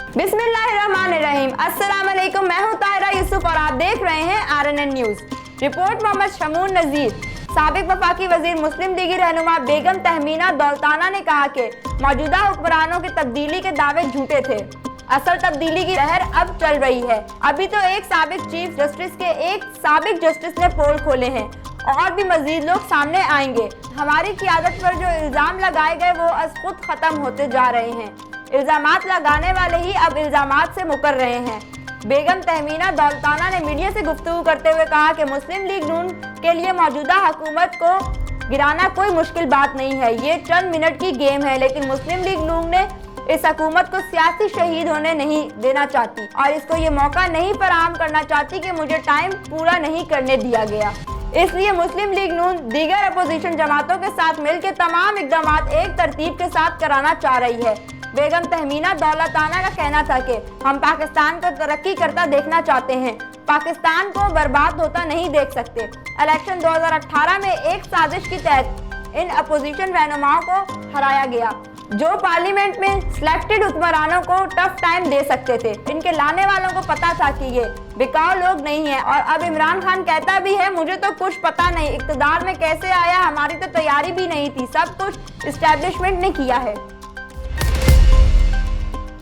बिस्मिल्लाहिर्रहमानिर्रहीम। अस्सलाम वालेकुम। मैं हूं ताहिरा यूसुफ और आप देख रहे हैं RNN news. Report Mohammad Shamoon Nazir. साबिक वफाकी वजीर मुस्लिम लीगी रहनुमा बेगम तहमीना दौलताना ने कहा कि मौजूदा हुक्मरानों की तब्दीली के दावे झूठे थे। असल तब्दीली की लहर अब चल रही है। अभी तो एक साबिक चीफ जस्टिस के एक साबिक जस्टिस ने पोल खोले हैं और भी मजीद लोग सामने आएंगे। हमारी क़ियादत पर जो इल्ज़ाम लगाए गए वो अज खुद ख़त्म होते जा रहे हैं। इल्ज़ामात लगाने वाले ही अब इल्ज़ामात से मुकर रहे हैं। बेगम तहमीना दौलताना ने मीडिया से गुफ्तगू करते हुए कहा कि मुस्लिम लीग नून के लिए मौजूदा हुकूमत को गिराना कोई मुश्किल बात नहीं है। ये चंद मिनट की गेम है, लेकिन मुस्लिम लीग नून ने इस हुकूमत को सियासी शहीद होने नहीं देना चाहती और इसको ये मौका नहीं फराहम करना चाहती कि मुझे टाइम पूरा नहीं करने दिया गया। इसलिए मुस्लिम लीग नून दीगर अपोजिशन जमातों के साथ मिलकर तमाम इक़दाम एक तरतीब के साथ कराना चाह रही है। बेगम तहमीना दौलताना का कहना था कि हम पाकिस्तान को तरक्की करता देखना चाहते हैं, पाकिस्तान को बर्बाद होता नहीं देख सकते। इलेक्शन 2018 में एक साजिश के तहत इन अपोजिशन रहनुमाओं को हराया गया जो पार्लियामेंट में सिलेक्टेड हुक्मरानों को टफ टाइम दे सकते थे। इनके लाने वालों को पता था कि ये बिकाऊ लोग नहीं है और अब इमरान खान कहता भी है मुझे तो कुछ पता नहीं, इक़्तिदार में कैसे आया, हमारी तो तैयारी भी नहीं थी, सब कुछ इस्टेब्लिशमेंट ने किया है।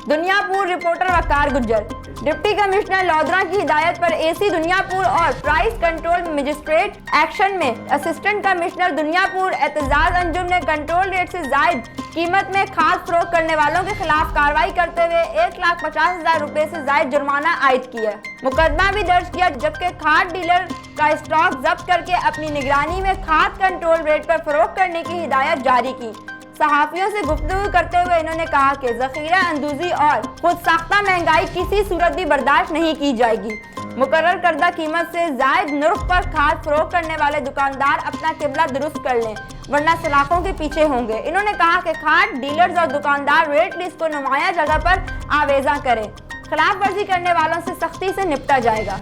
दुनियापुर रिपोर्टर वकार गुज्जर। डिप्टी कमिश्नर लौधरा की हिदायत पर AC दुनियापुर और प्राइस कंट्रोल मजिस्ट्रेट एक्शन में असिस्टेंट कमिश्नर दुनियापुर एतजाज अंजुम ने कंट्रोल रेट से जायद कीमत में खाद फरोख्त करने वालों के खिलाफ कार्रवाई करते हुए 1,50,000 रुपए से जायद जुर्माना आयद किया। मुकदमा भी दर्ज किया, जबकि खाद डीलर का स्टॉक जब्त करके अपनी निगरानी में खाद कंट्रोल रेट पर फरोख्त करने की हिदायत जारी की। सहाफियों से गुफ्तगू करते हुए इन्होंने कहा कि ज़ख़ीरा अंदूज़ी और खुद साख्ता महंगाई किसी सूरत भी बर्दाश्त नहीं की जाएगी। मुकर्रर करदा कीमत से जायद नर्ख पर खाद फरोख्त करने वाले दुकानदार अपना किबला दुरुस्त कर लें, वरना सलाखों के पीछे होंगे। इन्होंने कहा कि खाद डीलर्स और दुकानदार रेट लिस्ट को नुमाया जगह पर आवेजा करें, खिलाफ वर्जी करने वालों से सख्ती से निपटा जाएगा।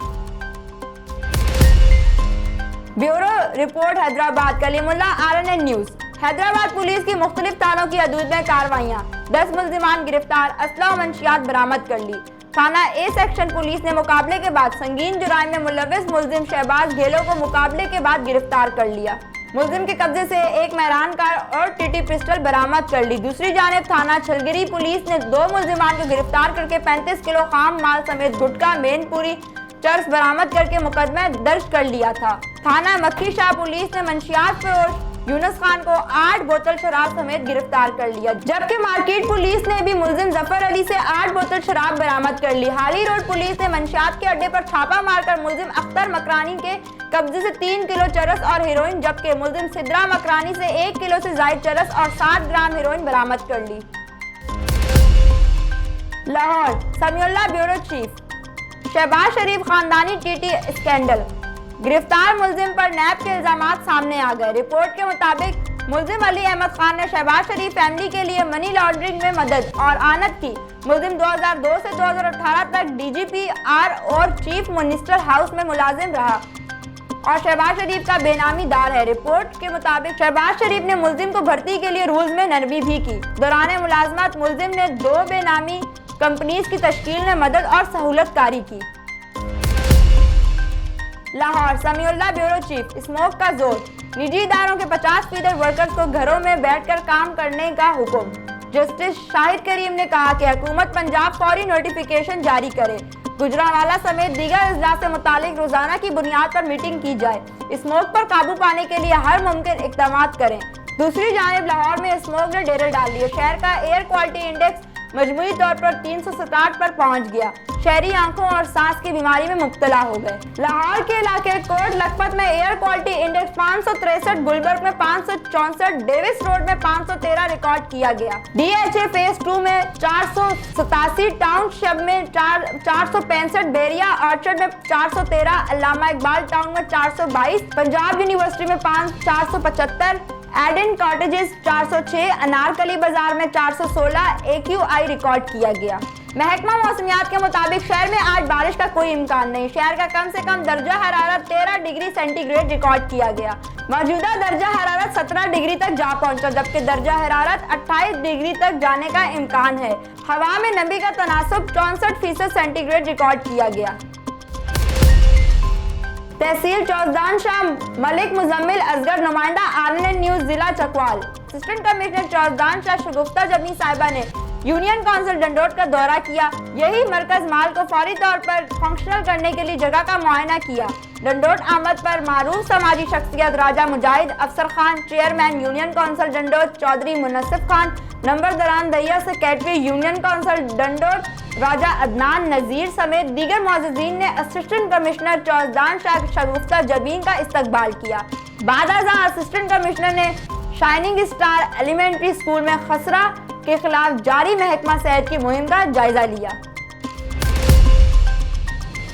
Bureau report Hyderabad. Kalimullah, RNN news. Hyderabad police की मुख्तलिफ थानों की हदूद में कार्रवाइयाँ, 10 मुल्जिमान गिरफ्तार, असला और मंशियात बरामद कर ली। थाना A सेक्शन पुलिस ने मुकाबले के बाद संगीन जुराइम में मुलविस मुल्जिम शहबाज घेलो को मुकाबले के बाद गिरफ्तार कर लिया। मुल्जिम के कब्जे से एक मेहरान कार और TT पिस्टल बरामद कर ली। दूसरी जानिब थाना छलगिरी पुलिस ने 2 मुल्जिमान को गिरफ्तार करके 35 किलो खाम माल समेत गुटखा, मेनपुरी, चर्स बरामद करके मुकदमा दर्ज कर लिया था। थाना मक्खी शाह पुलिस ने मंशियात फरोश यूनुस खान को 8 बोतल शराब समेत गिरफ्तार कर लिया, जबकि मार्केट पुलिस ने भी मुल्जिम जफर अली से 8 बोतल शराब बरामद कर ली। हाली रोड पुलिस ने मंशियात के अड्डे पर छापा मारकर मुल्जिम अख्तर मकरानी के कब्जे से 3 किलो चरस और हेरोइन, जबकि मुल्जिम सिद्रा मकरानी से 1 किलो से जायद चरस और 7 ग्राम हेरोइन बरामद कर ली। लाहौर। Samiullah bureau chief. शहबाज शरीफ खानदानी TT स्कैंडल। गिरफ्तार मुल्जिम पर नैब के इल्जामात सामने आ गए। रिपोर्ट के मुताबिक मुल्जिम अली अहमद खान ने शहबाज शरीफ फैमिली के लिए मनी लॉन्ड्रिंग में मदद और आनत की। मुल्जिम 2002 से 2018 तक DGPR और चीफ मिनिस्टर हाउस में मुलाजिम रहा और शहबाज शरीफ का बेनामीदार है। रिपोर्ट के मुताबिक शहबाज शरीफ ने मुल्जिम को भर्ती के लिए रूल्स में नरमी भी की। दौरान मुलाजमत मुल्जिम ने 2 बेनामी कंपनीज की तश्कील में मदद और सहूलतकारी की। Lahore. Samiullah bureau chief. Smoke का जोर। निजी इदारों के 50% वर्कर्स को घरों में बैठकर काम करने का हुक्म। जस्टिस शाहिद करीम ने कहा कि हुकूमत पंजाब फौरी नोटिफिकेशन जारी करे, गुजरांवाला समेत दीगर अजला से मुतालिक रोजाना की बुनियाद पर मीटिंग की जाए, स्मोक पर काबू पाने के लिए हर मुमकिन इक़दाम करें। दूसरी जानिब लाहौर में स्मोक ने डेरे डाल लिए। शहर का एयर क्वालिटी इंडेक्स मजमूई तौर पर 367 पर पहुंच गया। शहरी आंखों और सांस की बीमारी में मुब्तला हो गए। लाहौर के इलाके कोट लखपत में एयर क्वालिटी इंडेक्स 563, गुलबर्ग में 564, डेविस रोड में 513 रिकॉर्ड किया गया। DHA फेज 2 में 487, टाउनशिप में 465, बेरिया ऑर्चर्ड में 413, अल्लामा इकबाल टाउन में 422, पंजाब यूनिवर्सिटी में 475, एडन कॉटेजेस 406, अनारकली बाजार में 416 AQI रिकॉर्ड किया गया। महकमा मौसमियात के मुताबिक शहर में आज बारिश का कोई इम्कान नहीं। शहर का कम से कम दर्जा हरारत 13 डिग्री सेंटीग्रेड रिकॉर्ड किया गया। मौजूदा दर्जा हरारत 17 डिग्री तक जा पहुंचा, जबकि दर्जा हरारत 28 डिग्री तक जाने का इम्कान है। हवा में नमी का तनासुब 64% सेंटीग्रेड रिकॉर्ड किया गया। तहसील चौजदान शाह मलिक मुजम्मिल असगर, नुमाइंदा RNN न्यूज, जिला चकवाल। असिस्टेंट कमिश्नर चौजदान शाह शगुफ्ता जबनी साहिबा ने यूनियन काउंसिल डंडोट का दौरा किया। यही मरकज माल को फौरी तौर पर फंक्शनल करने के लिए जगह का मुआयना किया। डंडोट आमद पर मारूफ समाजी शख्सियत Raja Mujahid Afsar Khan, chairman union council Dandot Chaudhry Munsif Khan, नंबरदारान दैया secretary union council Dandot Raja Adnan Nazir समेत दीगर मुअज़्ज़िज़ीन ने असिस्टेंट कमिश्नर चौजदान शाह शगुफ्ता जबीन का इस्तकबाल किया। बाद अज़ां असिस्टेंट कमिश्नर ने शाइनिंग स्टार एलिमेंट्री स्कूल में खसरा के खिलाफ जारी महकमा सेहत की मुहिम का जायजा लिया।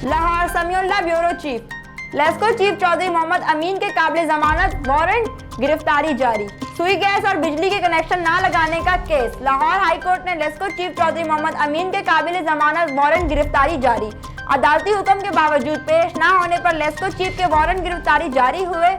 Lahore Samiullah bureau chief, LESCO chief Chaudhry Mohammad Amin के काबिल जमानत वारंट गिरफ्तारी जारी। सुई गैस और बिजली के कनेक्शन ना लगाने का केस। लाहौर हाई कोर्ट ने लेस्को चीफ चौधरी मोहम्मद अमीन के काबिल जमानत वारंट गिरफ्तारी जारी। अदालती हुक्म के बावजूद पेश ना होने पर लेस्को चीफ के वारंट गिरफ्तारी जारी हुए।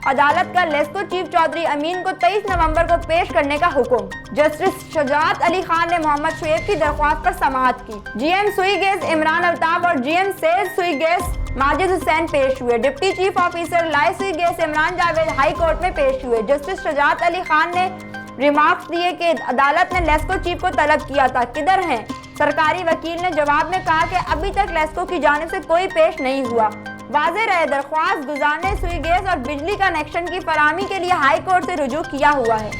अदालत का लेस्को चीफ चौधरी अमीन को 23 नवंबर को पेश करने का हुक्म। जस्टिस शुजात अली खान ने मोहम्मद शुएब की दरख्वास्त पर समाअत की। GM सुई गैस इमरान अल्ताफ और GM सेल्स सुई गैस माजिद हुसैन पेश हुए। डिप्टी चीफ ऑफिसर लाइव सुई gas Imran Javed high court में पेश हुए। जस्टिस शुजात अली खान ने रिमार्क्स दिए कि अदालत ने लेस्को चीफ को तलब किया था, किधर हैं? सरकारी वकील ने जवाब में कहा कि अभी तक लेस्को की जानिब से कोई पेश नहीं हुआ। वाज़ेह रहे दरख्वास्त गुजारने सुई गैस और बिजली कनेक्शन की फराहमी के लिए हाई कोर्ट से रुजू किया हुआ है।